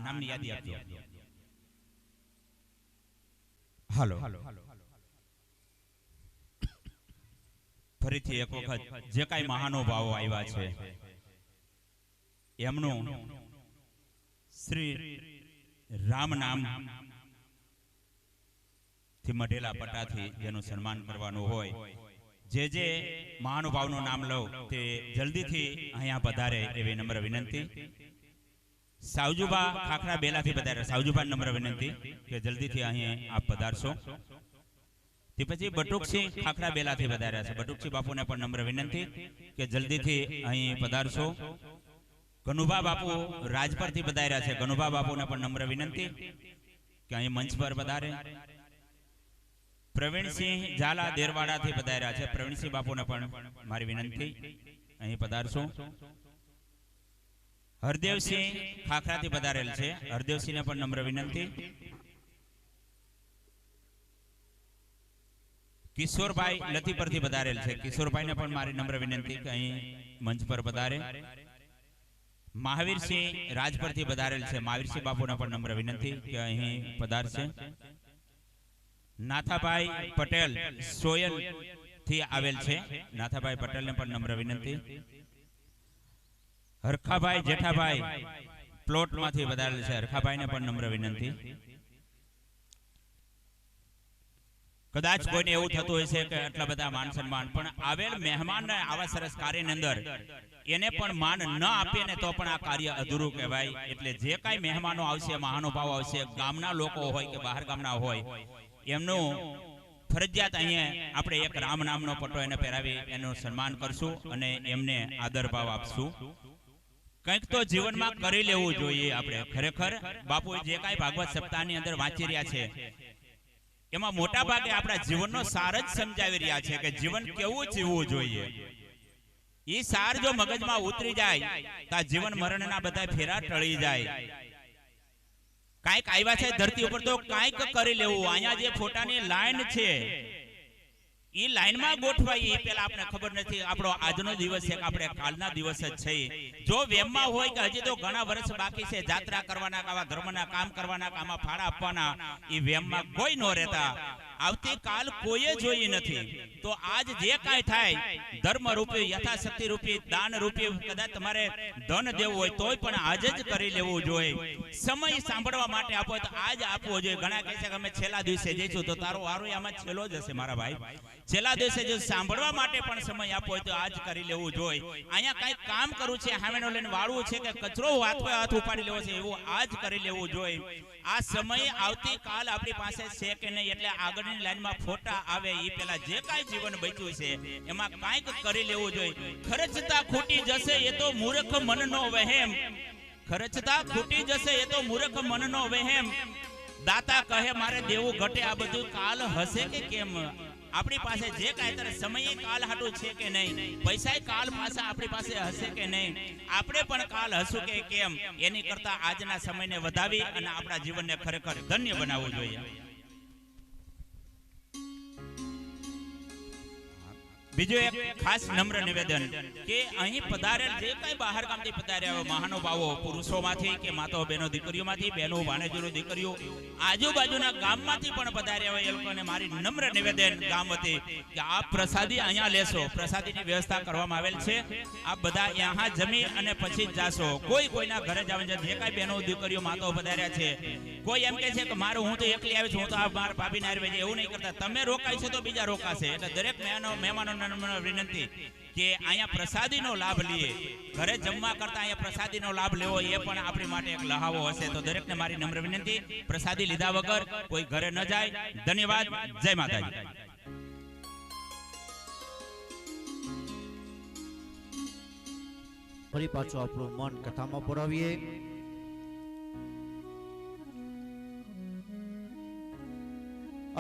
નામની યાદી આપજો. હાલો ફરીથી એક વખત જે કાંઈ મહાનુભાવો આવ્યા છે એમનું શ્રી રામ નામ થી મઢેલા પટ્ટાથી જેનું સન્માન કરવાનું હોય, જે મહાનુભાવનું નામ લો તે જલ્દીથી અહીંયા પધારે એવી નમ્ર વિનંતી. સાવજુબા ખાખરા બેલાથી પધારે, સાવજુબા નમ્ર વિનંતી કે જલ્દીથી અહીં આપ પધારશો. તે પછી બટુકસિંહ ખાખરા બેલાથી પધાર્યા છે, બટુકસિંહ બાપુને પણ નમ્ર વિનંતી કે જલ્દીથી અહીં પધારશો. ગનુભા બાપુ રાજપરથી પધાર્યા છે, ગનુભા બાપુને પણ નમ્ર વિનંતી કે અહીં મંચ પર પધારે. પ્રવીણસિંહ ઝાલા દેરવાડાથી પધાર્યા છે, પ્રવીણસિંહ બાપુને પણ મારી વિનંતી અહીં પધારશો. હરદેવસિંહ ખાખરાથી પધારેલ છે, હરદેવસિંહને પણ નમ્ર વિનંતી. કિશોરભાઈ લતીપરથી પધારેલ છે, કિશોરભાઈને પણ મારી નમ્ર વિનંતી કે અહીં મંચ પર પધારે. મહાવીરસિંહ રાજપરથી પધારેલ છે, મહાવીરસિંહ બાપુને પણ નમ્ર વિનંતી કે અહીં પધારશે. નાથાભાઈ પટેલ સોયલ થી આવેલ છે, નાથાભાઈ પટેલને પણ નમ્ર વિનંતી. હરખાભાઈ જેઠાભાઈ પ્લોટમાંથી પધારેલ છે, હરખાભાઈને પણ નમ્ર વિનંતી. કદાચ કોઈને એવું થતું હોય છે કે આટલા બધા માન સન્માન, પણ આવેલ મહેમાનને આવા સરસ કાર્યની અંદર એને પણ માન ન આપીએ ને તો પણ આ કાર્ય અધૂરું કહેવાય. એટલે જે કાંઈ મહેમાનો આવશે, મહાનુભાવો આવશે, ગામના લોકો હોય કે બહાર ગામના હોય, એમનું ફરજિયાત અહીંયા આપણે એક રામ નામનો પટ્ટો એને પહેરાવી એનું સન્માન કરશું અને એમને આદર ભાવ આપશું. કંઈક તો જીવનમાં કરી લેવું જોઈએ. આપણે ખરેખર બાપુ જે કાંઈ ભાગવત સપ્તાહની અંદર વાંચી રહ્યા છે એમાં મોટા ભાગે આપણા જીવનનો સાર જ સમજાવી રહ્યા છે કે જીવન કેવું જીવવું જોઈએ. એ સાર જો મગજમાં ઉતરી જાય તો આ જીવન મરણના બધા ફેરા ટળી જાય. કાંઈક આવ્યા છે ધરતી ઉપર તો કાંઈક કરી લેવું. અહીંયા જે ફોટાની લાઈન છે એ લાઈનમાં ગોઠવાય એ પેલા આપણે ખબર નથી આપણો આજનો દિવસ છે કે આપણે કાલના દિવસ જ છે. જો વેમમાં હોય કે હજી તો ઘણા વર્ષ બાકી છે, જાત્રા કરવાના, આવા ધર્મના કામ કરવાના, આમાં ફાળા આપવાના, એ વેમમાં કોઈ ન રહેતા. આવતીકાલ કોઈએ જોઈ નથી. તો આજ જે કાંઈ થાય ધર્મ રૂપી, યથાશક્તિ રૂપી, દાન રૂપી, કદાચ તમારે ધન દેવું હોય તોય પણ આજ જ કરી લેવું જોઈએ. સમય સાંભળવા માટે આપો તો આજ આપવો જોઈએ. ઘણા કહે છે કે અમે છેલ્લા દિવસે જઈશું, તો તારો વારો આમાં છેલ્લો જ હશે મારા ભાઈ. છેલ્લા દિવસે જો સાંભળવા માટે પણ સમય આપો હોય તો આજ કરી લેવું જોઈએ. અહીંયા કઈ કામ કરવું છે, હામેનો લઈને વાળવું છે કે કચરો હાથ ઉપાડી લેવો છે, એવું આજ કરી લેવું જોઈએ. આ સમય આવતીકાલ આપણી પાસે છે કે નહીં, એટલે આગળની લાઈનમાં ફોટા આવે એ પેલા જે કાંઈ જીવન બચ્યું છે એમાં કાંઈક કરી લેવું જોઈએ. ખર્ચતા ખૂટી જશે એ તો મૂર્ખ મનનો વહેમ, ખર્ચતા ખૂટી જશે એ તો મૂર્ખ મનનો વહેમ. દાતા કહે મારે દેવું ઘટે, આ બધું કાલ હશે કે કેમ. આપણી પાસે જે કાંઈ ત્યારે સમય કાલ હાટું છે કે નહીં, પૈસા કાલ પાછા આપણી પાસે હશે કે નહીં, આપણે પણ કાલ હશું કે કેમ, એની કરતા આજના સમયને વધાવી અને આપણા જીવનને ખરેખર ધન્ય બનાવવું જોઈએ. બીજું એક ખાસ નમ્ર નિવેદન કે અહીં પધારેલ જે કઈ બહાર ગામથી પધાર્યા મહાનુભાવો, પુરુષોમાંથી કે માતાઓ બહેનો દીકરીઓમાંથી, બહેનો ભાણેજોની દીકરીઓ, આજુબાજુના ગામમાંથી પણ પધાર્યા હોય, એ લોકોને મારી નમ્ર નિવેદન ગામ વતી કે આ પ્રસાદી અહીંયા લેશો. પ્રસાદીની વ્યવસ્થા કરવામાં આવેલ છે. આપ બધા यहाँ જમી અને પછી જ જાશો. કોઈના ઘરે જવાનું છે. જે કાંઈ બહેનો દીકરીઓ માતાઓ પધાર્યા છે, કોઈ એમ કે છે કે મારું હું તો એકલી આવી છું, હું તો આ મારા ભાભીને આવી છે, એવું નહીં કરતા. તમે રોકાય છે તો બીજા રોકાશે. એટલે દરેક મહેમાનોને વિનંતી કે અહીંયા પ્રસાદીનો લાભ લઈએ. ઘરે જમવા કરતા અહીંયા પ્રસાદીનો લાભ લેવો એ પણ આપણી માટે એક લહાવો હશે. તો દરેકને મારી નમ્ર વિનંતી, પ્રસાદી લીધા વગર કોઈ ઘરે ન જાય. ધન્યવાદ. જય માતાજી. ફરી પાછું આપણું મન કથામાં પુરાવીએ.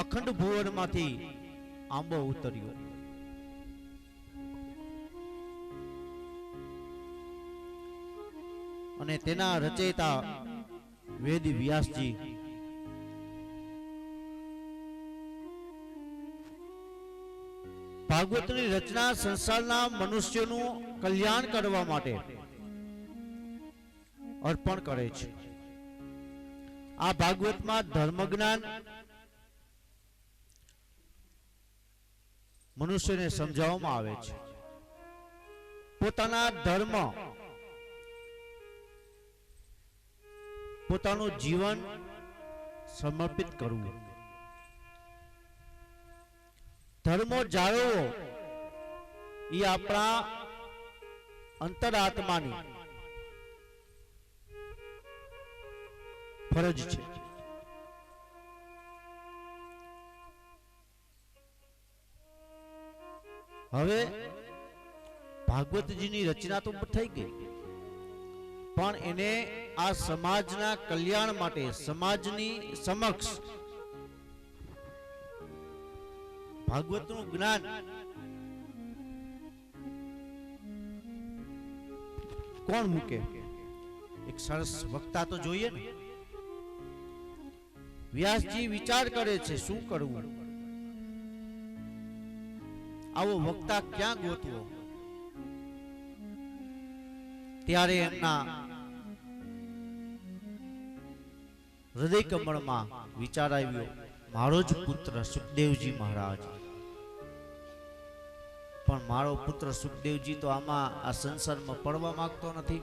અખંડ ભુવનમાંથી આંબો ઉતર્યો, અને તેના રચયિતા વેદ વ્યાસજી ભાગવતની રચના સંસારના મનુષ્યોનું કલ્યાણ કરવા માટે અર્પણ કરે છે. આ ભાગવતમાં ધર્મ જ્ઞાન મનુષ્યને સમજાવવામાં આવે છે. પોતાના ધર્મ, પોતાનું જીવન સમર્પિત કરવું, ધર્મો જાળવવો એ આપણા અંતરાત્માની ફરજ છે. હવે ભાગવતજીની રચના તો થઈ ગઈ, પણ એને આ સમાજના કલ્યાણ માટે, સમાજની સમક્ષ ભાગવતનું જ્ઞાન કોણ મૂકે? એક સરસ વક્તા તો જોઈએ ને. વ્યાસજી વિચાર કરે છે શું કરવું. આવો વક્તા ક્યાં ગોતવો? ત્યારે એમના હૃદય કમળમાં વિચાર આવ્યો, મારો જ પુત્ર સુખદેવજી મહારાજ. પણ મારો પુત્ર સુખદેવજી તો આમાં આ સંસારમાં પડવા માંગતો નથી.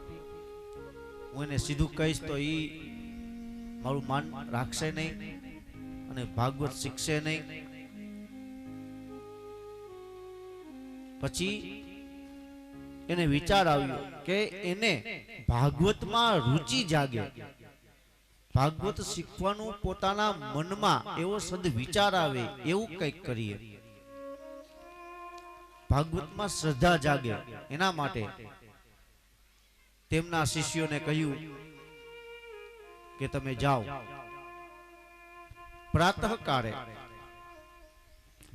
હું એને સીધું કહીશ તો એ મારું માન રાખશે નહીં અને ભાગવત શીખશે નહીં. પછી એને વિચાર આવ્યો કે એને ભાગવતમાં રુચિ જાગે, ભાગવત શીખવાનું પોતાના મનમાં એવો સદ વિચાર આવે, એવું કંઈક કરીએ, ભાગવતમાં શ્રદ્ધા જાગે. એના માટે તેમના શિષ્યોને કહ્યું કે તમે જાઓ, પ્રાતઃકાળે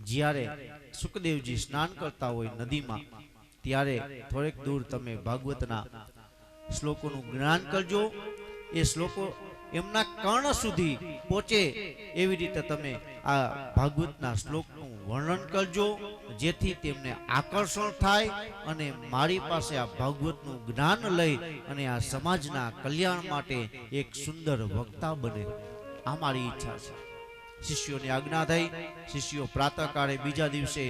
જ્યારે સુખદેવજી સ્નાન કરતા હોય નદીમાં, ત્યારે થોડેક દૂર તમે ભાગવતના શ્લોકોનું જ્ઞાન કરજો. એ શ્લોકો એમના કર્ણ સુધી પહોંચે એવી રીતે તમે આ ભાગવતના શ્લોકનું વર્ણન કરજો, જેથી તેમને આકર્ષણ થાય અને મારી પાસે આ ભાગવતનું જ્ઞાન લઈ અને આ સમાજના કલ્યાણ માટે એક સુંદર વક્તા બને. આ મારી ઈચ્છા છે. શિષ્યોની આજ્ઞા થઈ. શિષ્યો પ્રાતઃકાળે બીજા દિવસે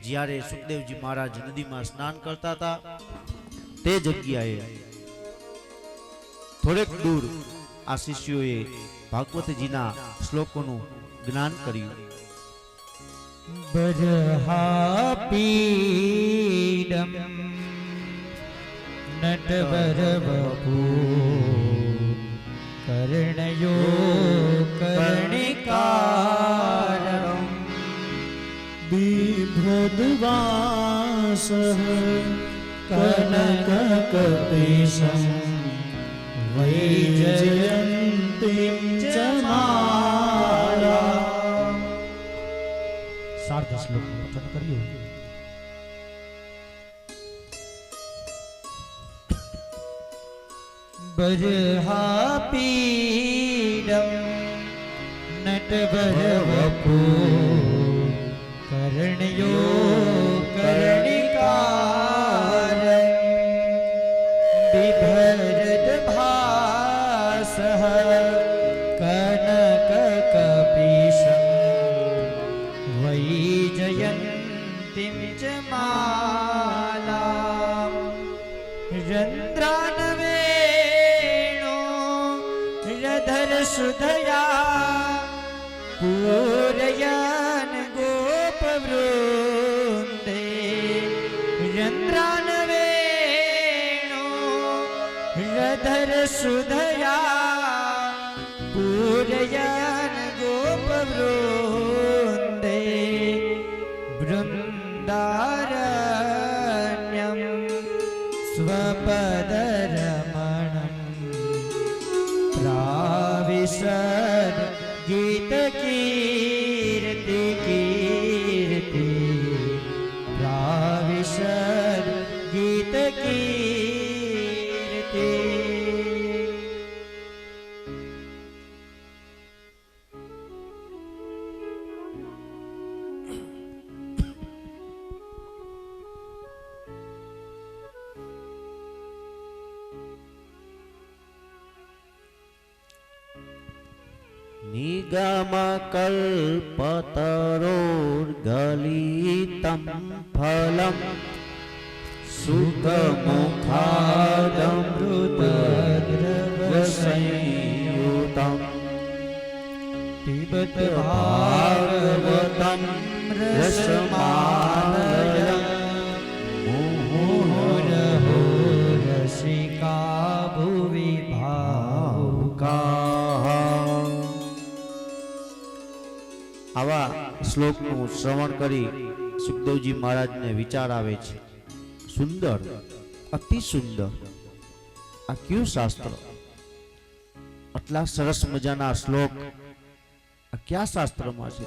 જ્યારે સુખદેવજી મહારાજ નદીમાં સ્નાન કરતા હતા તે જગ્યાએ થોડેક દૂર આ શિષ્યોએ ભાગવતજીના શ્લોકોનું જ્ઞાન કર્યું. બરહાપીડમ નટવરવપુ કર્ણયો કર્ણિકારમ बिभ्रद्वासः कनककपीशं वैजयन्तीं च माला. સાર્ધ શ્લોકનું વચન કર્યું. બરહાપીડમ નટવરવપુ કર્ણયો કર્ણિકારમ बिभरद्भासः कनककपीशं वैजयन्तीं च मालां. रन्ध्रानवेणो रधरसुधया पूरयन् गोपवृन्दे. रन्ध्रानवेणो रधरसुधया पूरयन् गोपवृन्दे. वृन्दारण्यं स्वपदरमणं प्राविशद गीतकीर्ति कीर्ति प्राविशद गीतकीर्ति. નિગમ કલ્પતરોર્ગલિતમ ફલમ સુખમુખાદમૃતદ્રવસંયુતમ પિબત ભાગવતમ રસમાલયમ મુહુર્હો રસિકા ભુવિ ભાવુકા. આવા શ્લોકનું શ્રવણ કરી સુખદેવજી મહારાજને વિચાર આવે છે, સુંદર, અતિ સુંદર, આ કયું શાસ્ત્ર, આટલા સરસ મજાના શ્લોક આ કયા શાસ્ત્રમાં છે,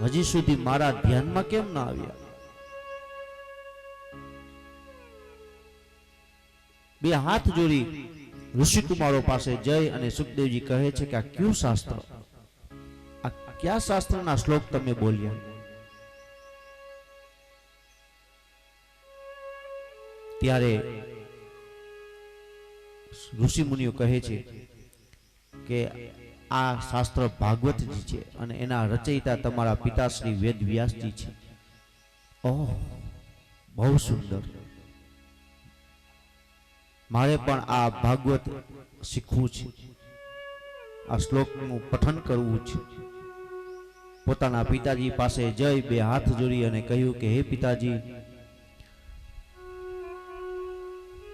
હજી સુધી મારા ધ્યાનમાં કેમ ના આવ્યા? બે હાથ જોડી ઋષિકુમારો પાસે જઈ અને સુખદેવજી કહે છે કે આ કયું શાસ્ત્ર, આ કયા શાસ્ત્રના શ્લોક તમે બોલ્યા? ત્યારે ઋષિ મુનિઓ કહે છે કે આ શાસ્ત્ર ભાગવતજી છે અને એના રચયિતા તમારા પિતાશ્રી વેદ વ્યાસજી છે. ઓહ, બહુ સુંદર, મારે પણ આ ભાગવત શીખવું છે, આ શ્લોકનું પઠન કરવું છે. પોતાના પિતાજી પાસે જઈ બે હાથ જોડી અને કહ્યું કે હે પિતાજી,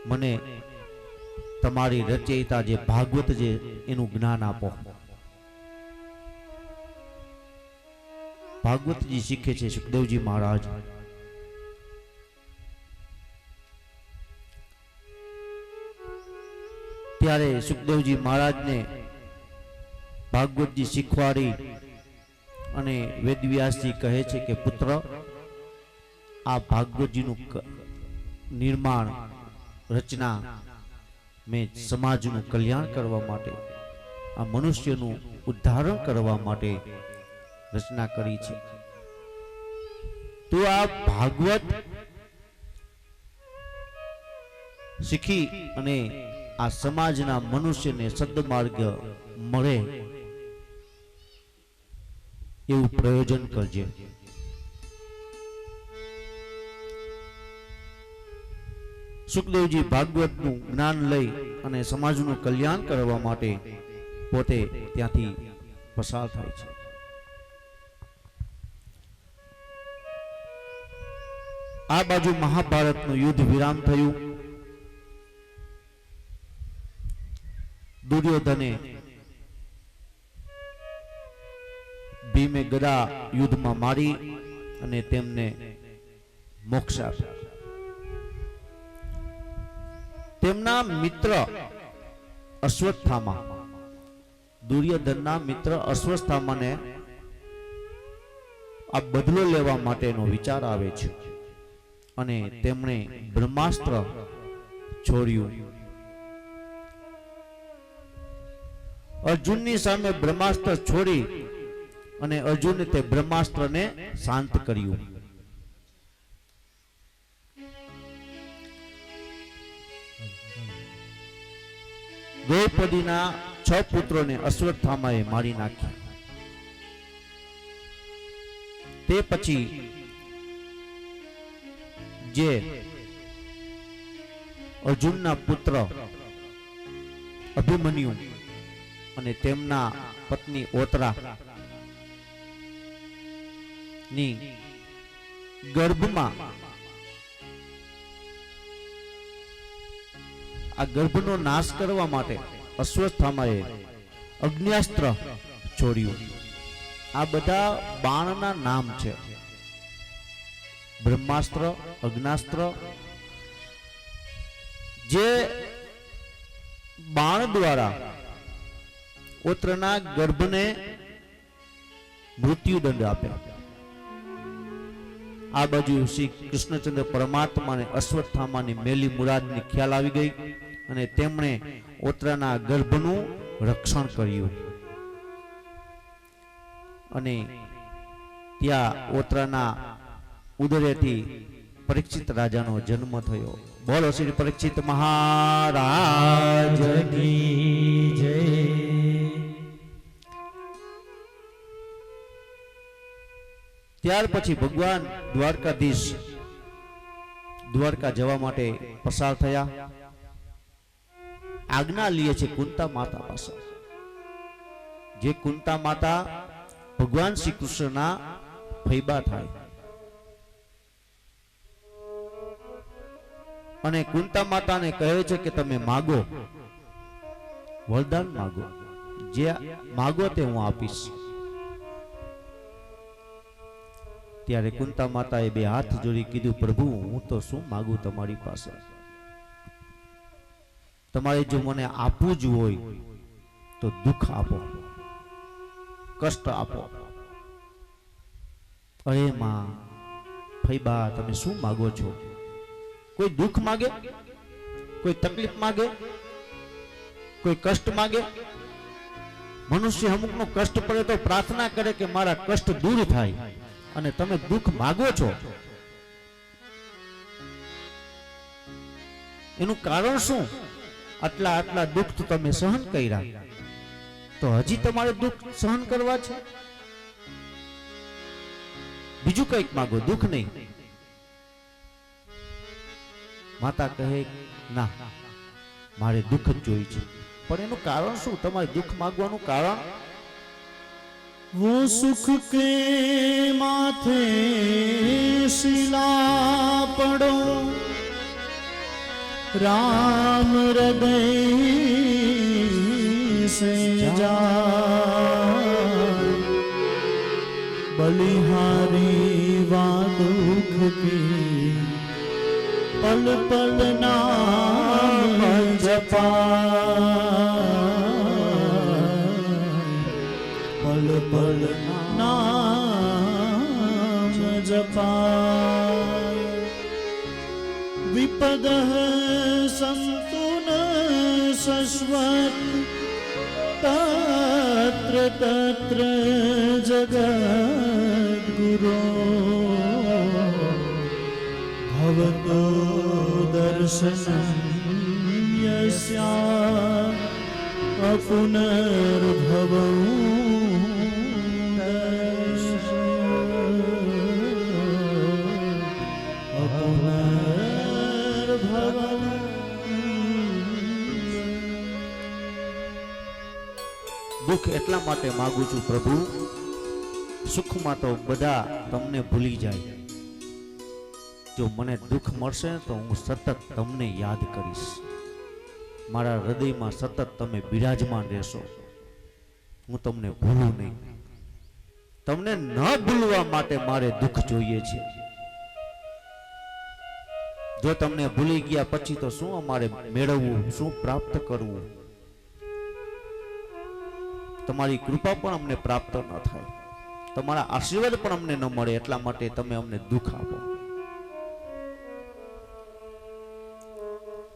મને તમારી રચયિતા જે ભાગવત છે એનું જ્ઞાન આપો. ભાગવતજી શીખે છે સુખદેવજી મહારાજ. ત્યારે સુખદેવજી મહારાજને ભાગવતજી શીખવાડી અને વેદવ્યાસજી કહે છે કે પુત્ર, આ ભાગવતજીનું નિર્માણ, રચના મેં સમાજનું કલ્યાણ કરવા માટે, આ મનુષ્યનું ઉદ્ધારણ કરવા માટે રચના કરી છે. તો આ ભાગવત શીખી અને આ સમાજના મનુષ્યને સદમાર્ગ મળે એવું પ્રયોજન કરજે. સુખદેવજી ભાગવતનું જ્ઞાન લઈ અને સમાજનું કલ્યાણ કરવા માટે પોતે ત્યાંથી પસાર થાય છે. આ બાજુ મહાભારતનું યુદ્ધ વિરામ થયું. દુર્યોધને ભીમે ગદા યુદ્ધમાં મારી અને તેમને મોક્ષ આપ્યા. તેમના મિત્ર અશ્વત્થામા, દુર્યોધનના મિત્ર અશ્વત્થામાને આ બદલો લેવા માટેનો વિચાર આવે છે અને તેમણે બ્રહ્માસ્ત્ર છોડ્યું. અર્જુનની સામે બ્રહ્માસ્ત્ર છોડી અને અર્જુને તે બ્રહ્માસ્ત્રને શાંત કર્યું. દ્રૌપદીના 6 પુત્રોને અશ્વત્થામાએ મારી નાખ્યા. તે પછી જે અર્જુનના પુત્ર અભિમન્યુ અને તેમના પત્ની ઓતરા ની ગર્ભમાં આ ગર્ભનો નાશ કરવા માટે અશ્વત્થામાએ અગ્ન્યાસ્ત્ર છોડ્યું. આ બધા બાણના નામ છે. બ્રહ્માસ્ત્ર, અગ્નાસ્ત્ર, જે બાણ દ્વારા ઓત્રના ગર્ભને મૃત્યુદંડ આપ્યા. આ બાજુ શ્રી કૃષ્ણચંદ્ર પરમાત્માને અશ્વત્થામાની મેલી મુરાદની ખ્યાલ આવી ગઈ અને તેમણે ઓત્રાના ગર્ભનું રક્ષણ કર્યું અને ત્યાં ઓત્રાના ઉદરેથી પરીક્ષિત રાજાનો જન્મ થયો. બોલો શ્રી પરીક્ષિત મહારાજ કી જય. ત્યાર પછી ભગવાન દ્વારકાધીશ દ્વારકા જવા માટે પસાર થયા. આજ્ઞા લે છે કુંતા માતા પાસે, જે કુંતા માતા ભગવાન શ્રી કૃષ્ણના ફૈબા થાય. અને કુંતા માતાને કહે છે કે તમે માગો, વરદાન માગો, જે માગો તે હું આપીશ. ત્યારે કુંતા માતાએ બે હાથ જોડી કીધું, પ્રભુ હું તો શું માગું તમારી પાસે, તમારે જો મને આપવું જ હોય તો દુઃખ આપો, કષ્ટ આપો. અરે માં ફૈબા તમે શું માગો છો? કોઈ દુઃખ માગે, કોઈ તકલીફ માગે, કોઈ કષ્ટ માગે? મનુષ્ય અમુકનો કષ્ટ પડે તો પ્રાર્થના કરે કે મારા કષ્ટ દૂર થાય, અને તમે દુઃખ માગો છો. એનું કારણ શું? આટલા દુઃખ તો તમે સહન કર્યા, તો હજી તમારે દુઃખ સહન કરવા છે? બીજું કંઈક માગો, દુઃખ નહીં. માતા કહે ના, મારે દુઃખ જ જોઈએ છે. પણ એનું કારણ શું? તમારે દુઃખ માંગવાનું કારણ? वो सुख के माथे शिला पड़ो, राम हृदय से जाए, बलिहारी वा दुख की पल पल नाम जपाए, पल पल नाम जपाए. विपद संतुन शश्वत तत्र तत्र जगद्गुरो, भवतो दर्शनं यस्या अपुनर्भवं દુઃખ એટલા માટે માંગુ છું પ્રભુ, સુખમાં તો બધા તમને ભૂલી જાય. જો મને દુઃખ મળશે તો હું સતત તમને યાદ કરીશ, મારા હૃદયમાં સતત તમે બિરાજમાન રહેશો, હું તમને ભૂલું નહીં. તમને ન ભૂલવા માટે મારે દુઃખ જોઈએ છે. જો તમને ભૂલી ગયા પછી તો શું અમારે મેળવવું, શું પ્રાપ્ત કરવું? તમારી કૃપા પણ અમને પ્રાપ્ત ન થાય, તમારા આશીર્વાદ પણ અમને ન મળે. એટલા માટે તમે અમને દુઃખ આપો.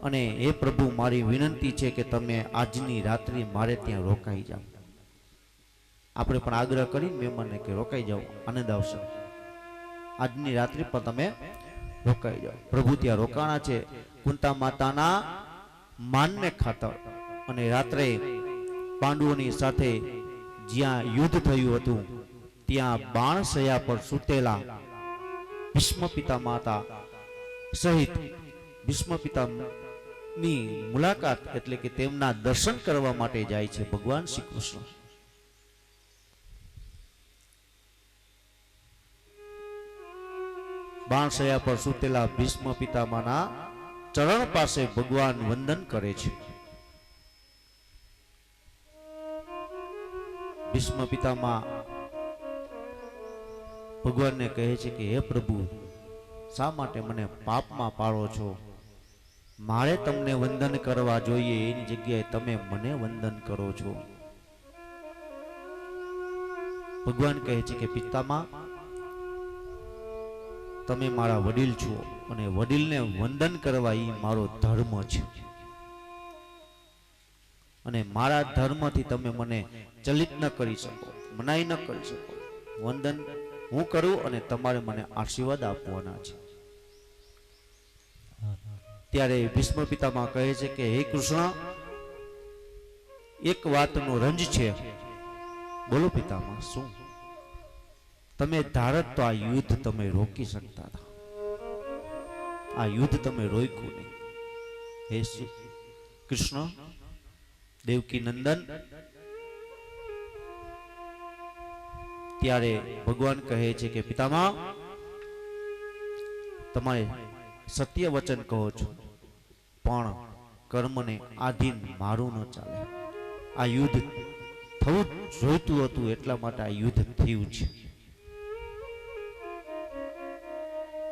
અને હે પ્રભુ, મારી વિનંતી છે કે તમે આજની રાત્રિ મારે ત્યાં રોકાઈ જાઓ. આપણે પણ આગ્રહ કરીને મહેમાનને કે રોકાઈ જાઓ, આનંદ આવશે. આજની રાત્રિ પર તમે રોકાઈ જાઓ. પ્રભુ ત્યાં રોકાણા છે કુંતા માતાના માનને ખાતર. અને રાત્રે પાંડવોની સાથે જ્યાં યુદ્ધ થયું હતું ત્યાં બાણશયા પર સૂતેલા ભીષ્મ પિતા માતા સહિત ભીષ્મ પિતાની મુલાકાત એટલે કે તેમના દર્શન કરવા માટે જાય છે ભગવાન શ્રી કૃષ્ણ. બાણશયા પર સૂતેલા ભીષ્મ પિતામાના ચરણ પાસે ભગવાન વંદન કરે છે. ભીષ્મ પિતામહ ભગવાનને કહે છે કે હે પ્રભુ, શા માટે મને પાપમાં પાડો છો? મારે તમને વંદન કરવા જોઈએ, એની જગ્યાએ તમે મને વંદન કરો છો. ભગવાન કહે છે કે પિતામહ, તમે મારા વડીલ છો અને વડીલને વંદન કરવા એ મારો ધર્મ છે. અને મારા ધર્મથી તમે મને ચલિત ન કરી શકો, મનાઈ ન કરી શકો. વંદન હું કરું અને તમારે મને આશીર્વાદ આપવાના છે. ત્યારે ભીષ્મ પિતામહ કહે છે કે હે કૃષ્ણ, એક વાતનો રંજ છે. બોલો પિતામહ, શું? તમે ધારત તો આ યુદ્ધ તમે રોકી શકતા હતા, આ યુદ્ધ તમે રોક્યું નહીં. હે શ્રી કૃષ્ણ દેવકી નંદન. ત્યારે ભગવાન કહે છે કે પિતામહ, તમારે સત્ય વચન કહો છો, પણ કર્મને આધીન મારું ન ચાલે. આ યુદ્ધ થવું જોઈતું હતું, એટલા માટે આ યુદ્ધ થયું છે.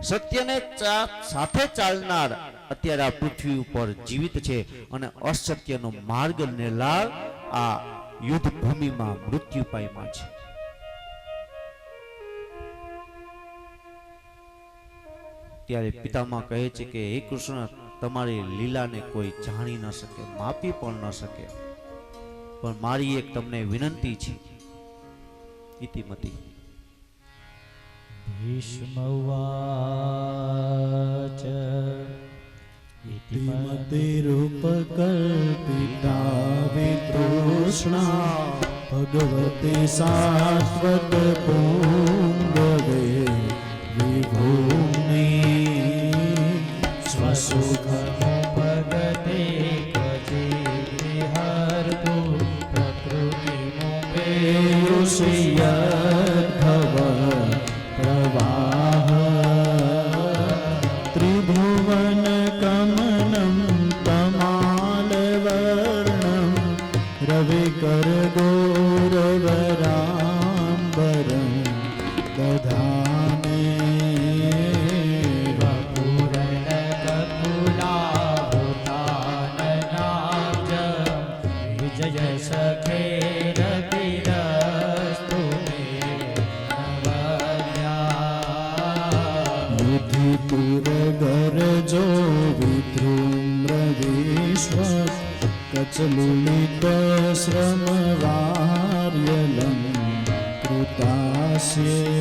સત્યને સાથે ચાલનાર અત્યારે આ પૃથ્વી ઉપર જીવિત છે, અને અસત્યનો માર્ગ લેનાર આ યુદ્ધ ભૂમિમાં મૃત્યુ પામ્યા છે. ત્યારે પિતામહ કહે છે કે હે કૃષ્ણ, તમારી લીલાને કોઈ જાણી ન શકે, માપી પણ ન શકે, પણ મારી એક તમને વિનંતી છે. ઇતિમતી. ભીષ્મવાચ ઇતિમતિરૂપકલ્પિતા વિતૃષ્ણા ભગવતે શાશ્વત પુંગવે વિભૂમિ સ્વસુખમુપગતે ક્વચિદિહર્તુ પ્રકૃતિમુપેયુષયદ્ભવ પ્રવાહ ત્રિભુવન કમનમ તમાલવર્ણમ રવિકર ગૌરવરાંબરમ દધાને વિજય સખે રતિરસ્તુ મે યુધિપુર ગરજો વિધ્રુમ્ર વિશ્વ કચલુલિત શ્રમવાર્યલમ કૃતાસ્યે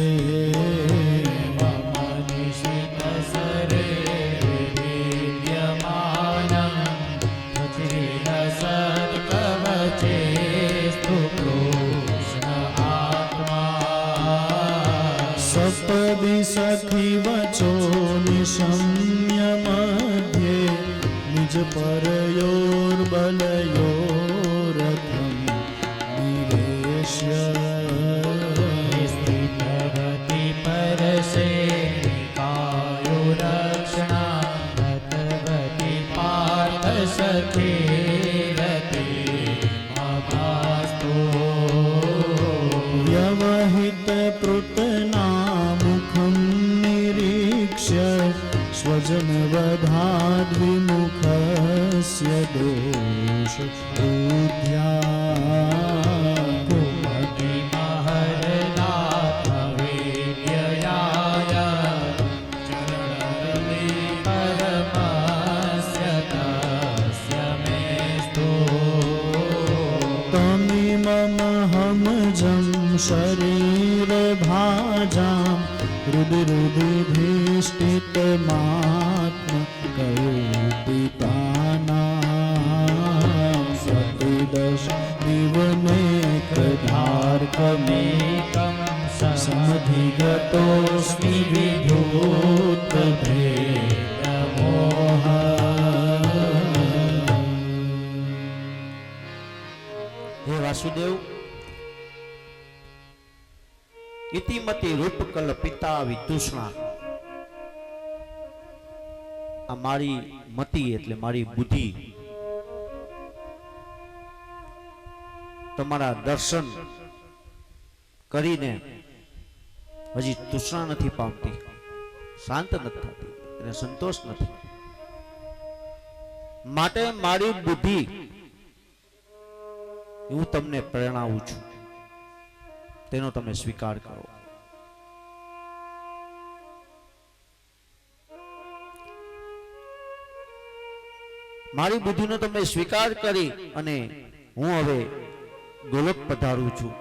સપદિ સખી વચો નિશમ્ય મધ્યે નિજ પરયોર્બલયોરથમ નિવેશ્ય સ્થિતવતિ પરસે કાયોરક્ષણા રતવતિ પાર્થ સખે વ્યવહિત પૃતનામુખં નિરીક્ષ્ય સ્વજન વધાદ્વિમુખસ્ય દોષ બુદ્ધ્યા કુમતિ મહરનાથ વેદ્યયાય ચરણરવિ પરમસ્ય તસ્ય મેસ્તો તમિમમહમજં શરીર ભાજામ રુદિરુદિધિષ્ઠિતમાત્મ કલ્પિતાનામ સતિદશ દિવનેકધાર્કમેકં સમધિગતોસ્મિ વિધૂતભેદમોહ. હે વાસુદેવ, ઇતિમતિ રૂપકલ પિતા વિદુષણા. આ મારી મતિ એટલે મારી બુદ્ધિ તમારા દર્શન કરીને હજી તૃષ્ણા નથી પામતી, શાંત નથી થતી, એને સંતોષ નથી. માટે મારી બુદ્ધિ હું તમને પ્રેરણાવું છું, તેનો તમે સ્વીકાર કરો. મારી બુદ્ધિનો તમે સ્વીકાર કરી અને હું હવે ગોલોક પધારું છું,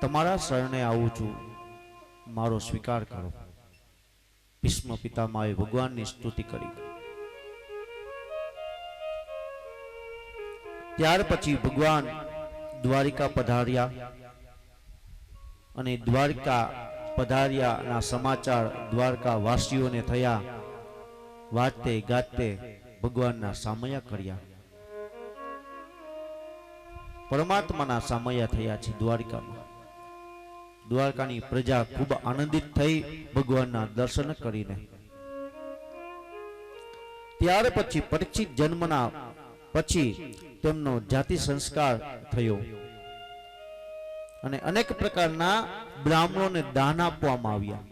તમારા શરણે આવું છું, મારો સ્વીકાર કરો. ભીષ્મ પિતામહે ભગવાનની સ્તુતિ કરી. ત્યાર પછી ભગવાન દ્વારિકા પધાર્યા અને દ્વારિકા પધાર્યાના સમાચાર દ્વારકા વાસીઓને થયા. વાતે ગાતે ભગવાનના સામયા કર્યા. પરમાત્માના સામયા થયા છે દ્વારકામાં. દ્વારકાની પ્રજા ખૂબ આનંદિત થઈ ભગવાનના દર્શન કરીને. ત્યાર પછી પરીક્ષિત જન્મના પછી તેમનો જાતિ સંસ્કાર થયો અને અનેક પ્રકારના બ્રાહ્મણોને દાન આપવામાં આવ્યા.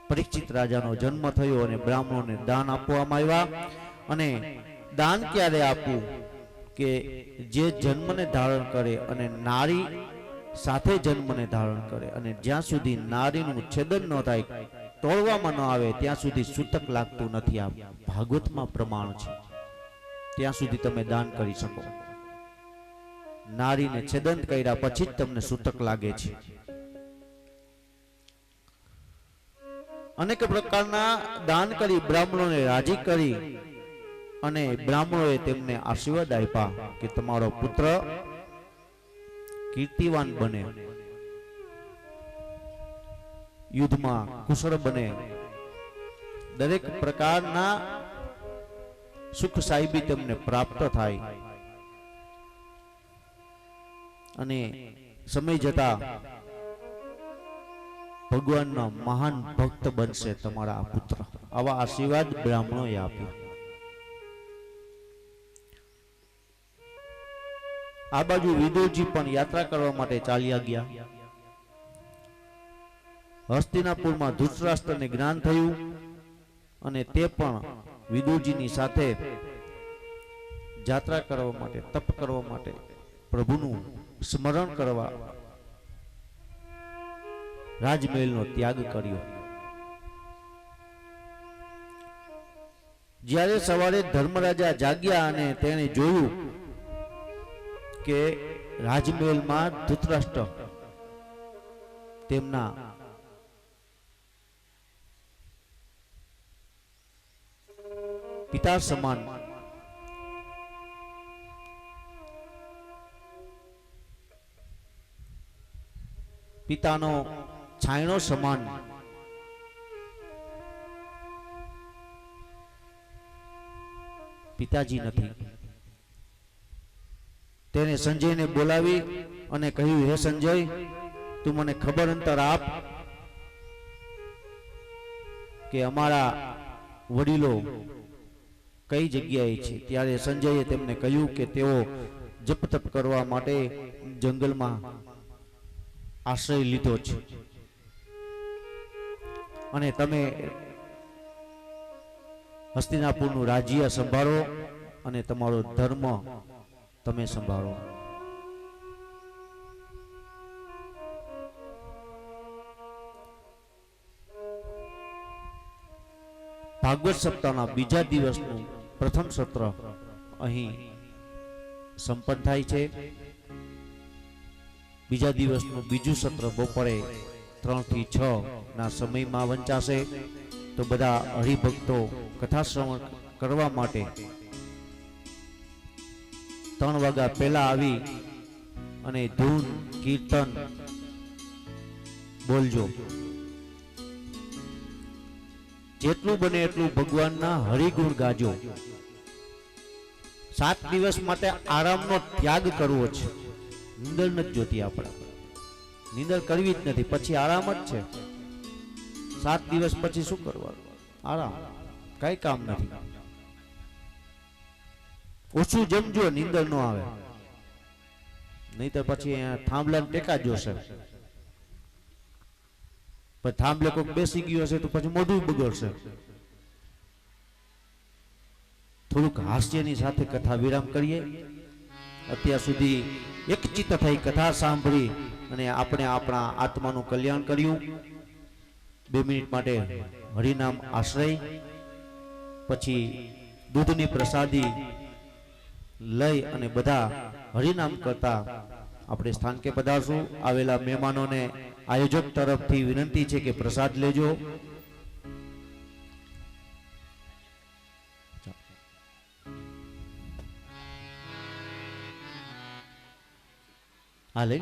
પરીક્ષિત રાજાનો જન્મ થયો અને બ્રાહ્મણોને દાન આપવામાં આવ્યા. અને દાન ક્યારે આપવું કે જે જન્મને ધારણ કરે અને નારી સાથે જન્મને ધારણ કરે અને જ્યાં સુધી નારીનું છેદન ન થાય, તોડવામાં ન આવે ત્યાં સુધી સૂતક લાગતું નથી. આ ભાગવતમાં પ્રમાણ છે. ત્યાં સુધી તમે દાન કરી શકો. નારીને છેદન કર્યા પછી જ તમને સૂતક લાગે છે. અનેક પ્રકારના દાન કરી બ્રાહ્મણોને રાજી કરી અને બ્રાહ્મણોએ તેમને આશીર્વાદ આપ્યા કે તમારો પુત્ર કીર્તિવાન બને, યુદ્ધમાં કુશળ બને, દરેક પ્રકારના સુખ સાહેબી તેમને પ્રાપ્ત થાય અને સમય જતા ભગવાનનો મહાન ભક્ત બનશે તમારા પુત્ર. આવા આશીર્વાદ બ્રાહ્મણોએ આપ્યા. આ બાજુ વિદુરજી પણ યાત્રા કરવા માટે ચાલ્યા ગયા. હસ્તિનાપુરમાં ધૃતરાષ્ટ્રને જ્ઞાન થયું અને તે પણ વિદુરજીની સાથે યાત્રા કરવા માટે, તપ કરવા માટે, પ્રભુનું સ્મરણ કરવા રાજમહેલનો ત્યાગ કર્યો. જ્યારે સવારે ધર્મરાજા જાગ્યા અને તેણે જોયું કે રાજમહેલમાં ધૃતરાષ્ટ્ર તેમના પિતા સમાન પિતાનો છાયણો સમાન પિતાજી નથી. તેને સંજયને બોલાવી અને કહ્યું, હે સંજય, તું મને ખબર અંતર આપ કે અમારા વડીલો કઈ જગ્યાએ છે. ત્યારે સંજયે તેમને કહ્યું કે તેઓ જપ તપ કરવા માટે જંગલમાં આશ્રય લીધો છે અને તમે હસ્તિનાપુરનું રાજ્ય સંભાળો અને તમારો ધર્મ તમે સંભાળો. ભાગવત સપ્તાહના બીજા દિવસનું પ્રથમ સત્ર અહીં સંપન્ન થાય છે. બીજા દિવસનું બીજું સત્ર બપોરે 3 થી 6 ના સમયમાં વંચાશે. તો બધા હરિભક્તો કથા શ્રવણ કરવા માટે 3 વાગ્યા પહેલા આવી અને ધૂન કીર્તન બોલજો. જેટલું બને એટલું ભગવાનના હરિગુણ ગાજો. 7 દિવસ માટે આરામનો ત્યાગ કરવો છે. નિંદર નથી જોતી. આપણે નિંદર કરવી જ નથી, પછી આરામ જ છે. 7 દિવસ પછી શું કરવાનું? આરામ. કઈ કામ નથી. ઓછું જમજો, નિંદર ન આવે. નહીં તો પછી થાંભલા ટેકા જોશે. પણ થાંભલે કોઈક બેસી ગયો હશે તો પછી મોઢું બગડશે. થોડુંક હાસ્યની સાથે કથા વિરામ કરીએ. અત્યાર સુધી એક ચિત્ત થઈ કથા સાંભળી અને આપણે આપણા આત્માનું કલ્યાણ કર્યું. 2 મિનિટ માટે હરિનામ આશ્રય, પછી દૂધની પ્રસાદી લઈ અને બધા હરિનામ કરતા આપણે સ્થાનકે પધારશું. આવેલા મહેમાનોને આયોજક તરફથી વિનંતી છે કે પ્રસાદ લેજો. આ લઈ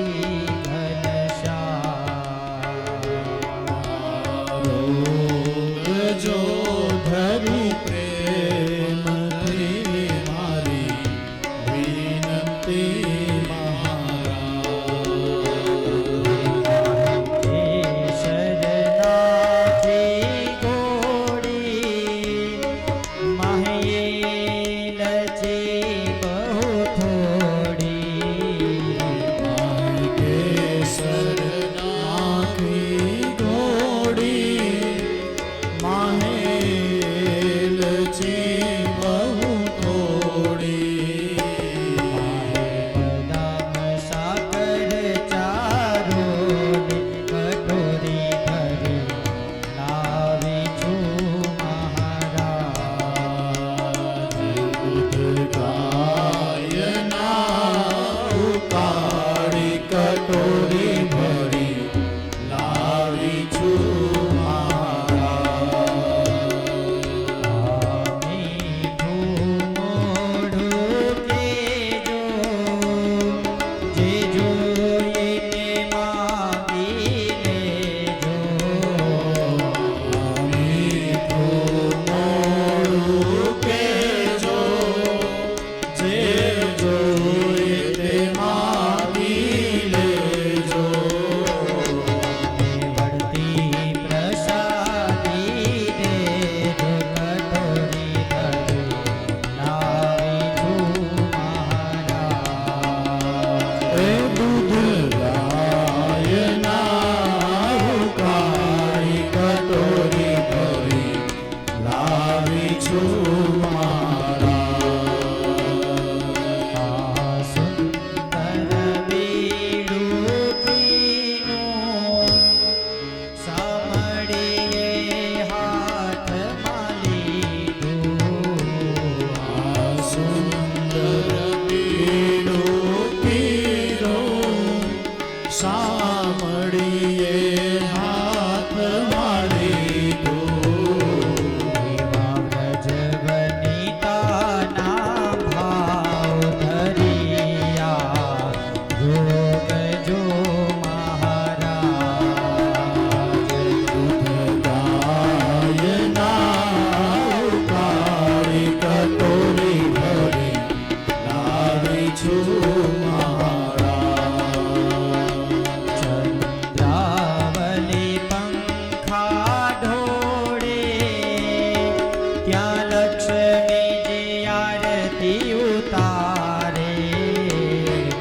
ઉતારે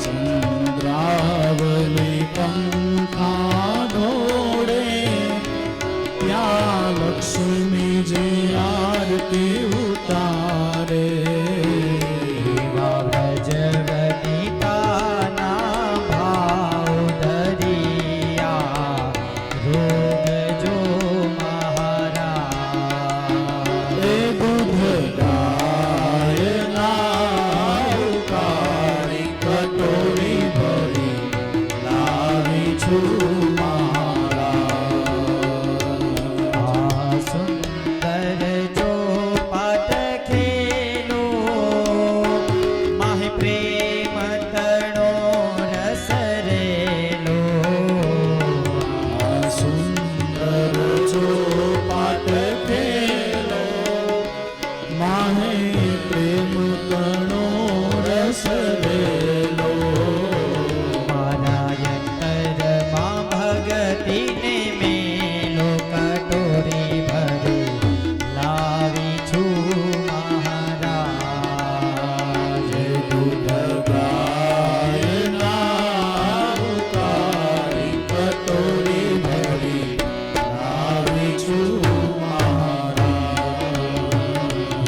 ચંદ્રાવલી પંખા ઢોળે ત્યાં લક્ષ્મીજી આરતી ઉતારે એવા વ્રજવનિતાના ભાવ ધરિયા રોગ જો મહારાજ એ દૂધ ગાયના ઉકાળી કટોરી ભરી લાવી છું મહારાજ આ સુંદર જો પાટ ખેલો માહે પ્રેમ તણો રસ રેલો આ સુંદર ચોપાટ ખેલો માહે પ્રેમ કણો રસ રેલો મારા અંતરમાં ભગતિને મેલો કટોરી ભરી લાવી છું મહારાજ જે દૂધ ગાયના ઉકાળી કટોરી ભરી લાવી છું મહારાજ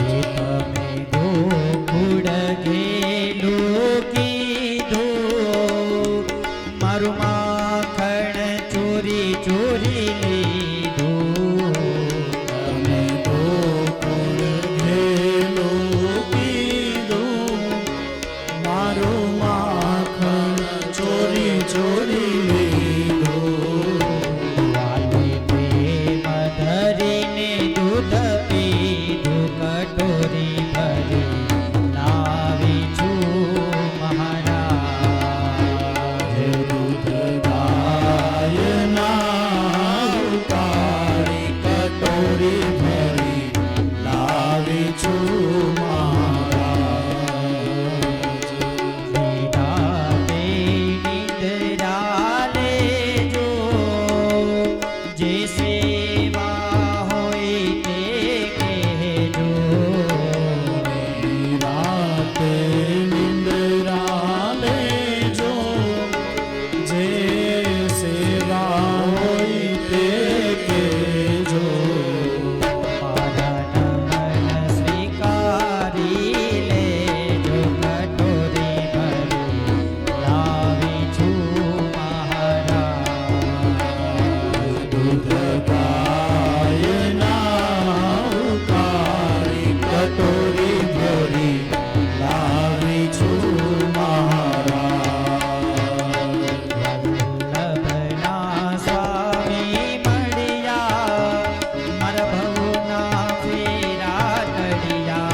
એ તમે ગોકુળ ગેલું કીધું મારું માખણ ચોરી ચોરી લીધું તમે ગોકુળ ઘેલું કીધું મારું માખણ ચોરી ચોરી લીધું લાલે પ્રેમ ધરીને દૂધ પીધું કટોરી ભરી લાવી છું મહારાજ જે દૂધ ગાયના ઉકાળી કટોરી ભરી લાવી છું મહારાજ વિરાતે નિદ્રા લેજો જે સેવા હોય તે કહેજો રાતે નિંદ્રા લેજો જે સેવા હોય તે કેજો મારા નમન સ્વીકારી લેજો કટોરી ભરી લાવી છું મહારાજ દૂધ ગાયના ઉકાળી કટોરી ભરી લાવી છું મહારાજ વલ્લભના સ્વામી મળ્યા મારા ભવના ફેરા તળિયા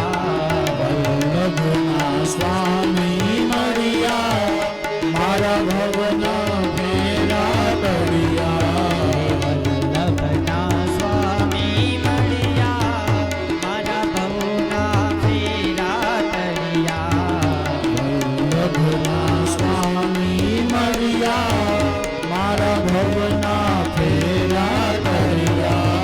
વલ્લભના સ્વામી મળ્યા મારા ભવના ભેરા તળિયા વલ્લભના સ્વામી મળ્યા મારા ભવના ફેરા તળિયા વલ્લભના સ્વામી મળ્યા મારા ભવના ફેરા તળિયા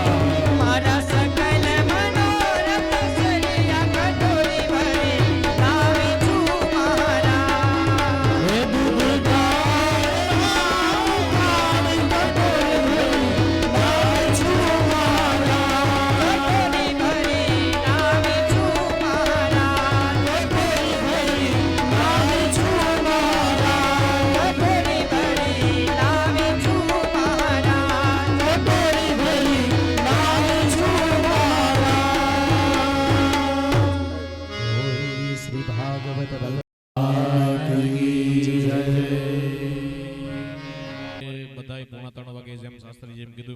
મારા સકલ મનોરથ સરિયા કટોરી ભરી લાવી છું મહારાજ હે દૂધ ગાયના ઉકાળી કટોરી ભરી લાવી છું મહારાજ કટોરી ભરી લાવી છું મહારાજ કટોરી ભરી લાવી છું મહારાજ કટોરી ભરી લાવી છું મહારાજ કટોરી ભરી લાવી છું મહારાજ શ્રી ભાગવત ભગવાન કી જય બધાય પોણા 3 વાગે જેમ શાસ્ત્રી જેમ કીધું